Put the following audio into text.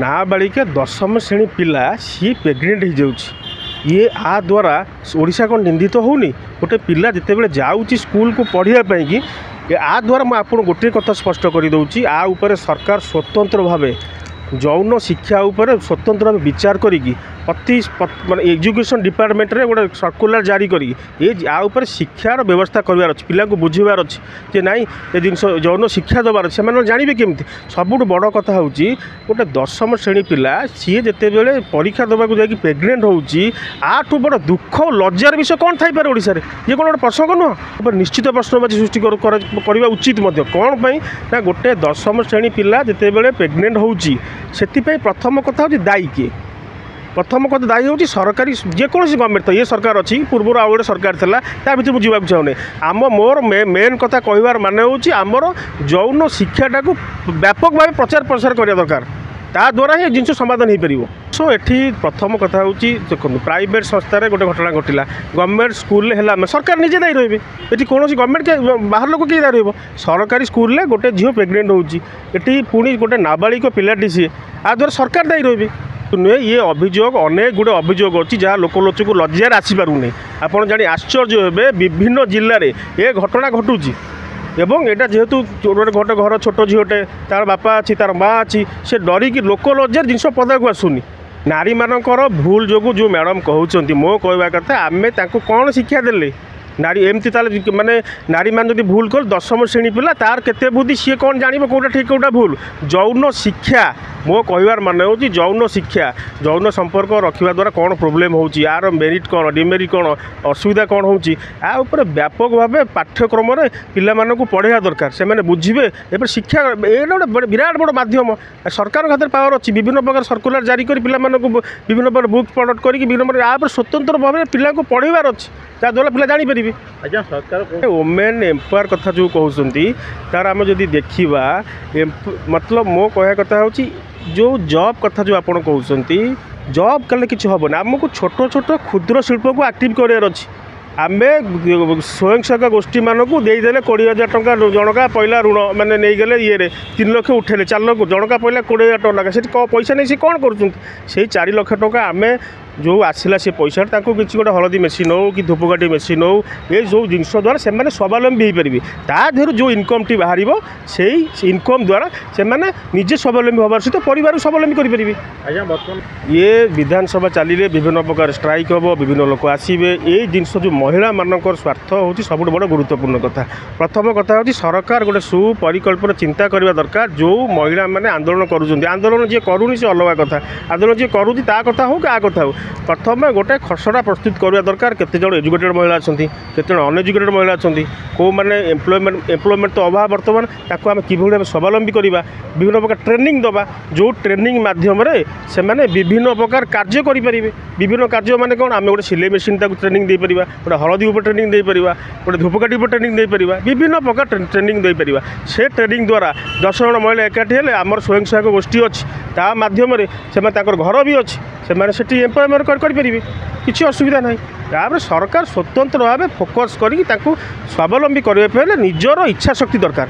नाबालिका 10ମ श्रेणी पिला सी प्रेग्नेंट हो जाऊँगी ये आ द्वारा ओडिशा कौन निंदित तो होनी गोटे पिला जिते जाऊँगी स्कूल को पढ़ाई कि आ द्वारा मुझे गोटे कथा स्पष्ट करदे आ उपरे सरकार स्वतंत्र भाव जौन शिक्षा उपर स्वतंत्र भाव विचार करी प्रति माने एजुकेशन डिपार्टमेंट रे गोटे सर्कुलर जारी करी आ उपर शिक्षार व्यवस्था करार अच्छे पिला बुझार अच्छे जे नाई ये जिन जौन शिक्षा देवार अच्छे से जानवे केमती सबुठ बड़ कथा हूँ गोटे 10ମ श्रेणी पिला सी जिते बड़े परीक्षा देवाक जा प्रेग्नेंट होठू बड़ दुख और लज्जार विषय कौन थी ओडिशा रे ये कौन गोटे प्रसंग नुह निश्चित प्रश्नबाची सृष्टि करवा उचित कौन ना गोटे 10ମ श्रेणी पिला जिते बड़े प्रेग्नेंट होती प्रथम कथा हूँ दायी किए प्रथम कथा दायी हूँ सरकारी जेकोसी गवर्नमेंट तो ये सरकार अच्छी पूर्व आउ गोटे सरकार था ता भर मुझे जावाक चाहूनी आम मोर मेन कथा कहबार माने हूँ आमर जौन शिक्षाटा को व्यापक भाव प्रचार प्रसार करने दरकार ता द्वारा ही जिन समाधान हो पार सो एठी प्रथम कथा हूँ देखो प्राइवेट संस्था गोटे घटना घटला गवर्नमेंट स्कूल है सरकार निजे दायी रही ये कौन गवर्नमेंट के बाहर लोक किए दायी सरकारी स्कूल गोटे झील प्रेग्नेंट होती पुणी गोटे नाबालिक पिलाटी सी आ द्वारा सरकार दायी रही नुहे ये अभियोग अनेक गुड़े अभियोग अच्छी जहाँ लोक लज्जार आसीपारूनी आपड़ जानी आश्चर्य हे विभिन्न जिले में ये घटना घटुची एवं यहाँ जेहेतु गोटे घर छोट झीटे तार बापा अच्छी तार माँ अच्छी से डरिकी लोक लज्जार जिनस पदा को आसुनी नारी मानकर भूल जो जो मैडम कहते मो कहवा कथा आमे कौन शिक्षा देले नारी एमती ताले माने नारी मान जब भूल कर 10ମ श्रेणी पिला तार केते बुद्धि सी कौन जान कौटा ठीक कौटा भूल जौन शिक्षा मो कहबार माने हूँ जौन शिक्षा जौन संपर्क रखा द्वारा कौन प्रोब्लेम होची यार मेरिट कौन डिमेरिट कौन असुविधा कौन होची आ ऊपर व्यापक भाव पाठ्यक्रम पिला मानकु पढ़ाइया दरकार से माने बुझिबे एपर शिक्षा ये गोटे विराट बड़ माध्यम सरकार खातिर पावर अच्छी विभिन्न प्रकार सर्कुलर जारी कर पिला मानकु विभिन्न प्रकार बुक प्रडक्ट करके विभिन्न प्रकार स्वतंत्र भाव पिला को पढ़ाइबार अच्छी जहाँद्वारा पिला जापर अच्छा सरकार वोमेन एम्पावर कथा जो कहते तार आम जदि देखा मतलब मो कह कथा हूँ जो जॉब कथा जो आपड़ कहते जॉब कले कि हेन आमको छोट छोट क्षुद्र शिल्प को एक्टिव करार अच्छी आम स्वयं सहायक गोष्ठी मानक देदेले 20,000 टंका जनका पहला ऋण मैंने नहीं गले ये 3 लाख उठेले 4 लाख जनका पहला 20,000 टंका से पैसा नहीं सी कौन कर 4 लाख टंका आम जो आसला से पैसा किसी गोटे हलदी मेसीन हो कि धूपकाठी मेसीन हो ये जो जिनस द्वारा से स्वावलम्बी हो पारे तादेह जो इनकम टी बाहर से इनकम द्वारा से निजे स्वावलम्बी होबार सहित परिवार स्वावलम्बी करेंगे आज्ञा बर्तमान ये विधानसभा चलिए विभिन्न प्रकार स्ट्राइक हम विभिन्न लोक आसवे ये जिनस जो महिला मानकर स्वार्थ हूँ सब बड़ गुरुत्वपूर्ण कथा प्रथम कथा हूँ सरकार गोटे सुपरिकल्पना चिंता करने दरकार जो महिला मैंने आंदोलन करुँच जी करूनी से अलग कथा आंदोलन जी करुँच ता कथा हो कि आ कथा हो प्रथम गोटे खसड़ा प्रस्तुत करवा दरकार केते जन एजुकेटेड महिला अच्छा केते अनएजुकेटेड महिला अच्छा कौ मैंने एम्प्लॉयमेंट तो अभाव बर्तमान ताको आम किभଳି स्वावलम्बी करवा विभिन्न प्रकार ट्रेनिंग दबा जो ट्रेनिंग माध्यम से माने विभिन्न प्रकार कार्य करेंगे विभिन्न कार्य माने कौन आम गोटे सिलाई मेसीन ट्रेनिंग दे पारिबा गोटे हलदी उपर ट्रेनिंग दे पारिबा गोटे धूपकाठी उपर ट्रेनिंग दे पारिबा विभिन्न प्रकार ट्रेनिंग दे पारिबा से ट्रेनिंग द्वारा 10 जन महिला एकाठी हेले आमर स्वयं सहायक गोष्ठी अच्छी ता माध्यम से घर भी अच्छी से एम्प्लॉयमेंट करेंगे किसी असुविधा ना तापर सरकार स्वतंत्र भाव फोकस कर स्वावलम्बी करने निजर इच्छा शक्ति दरकार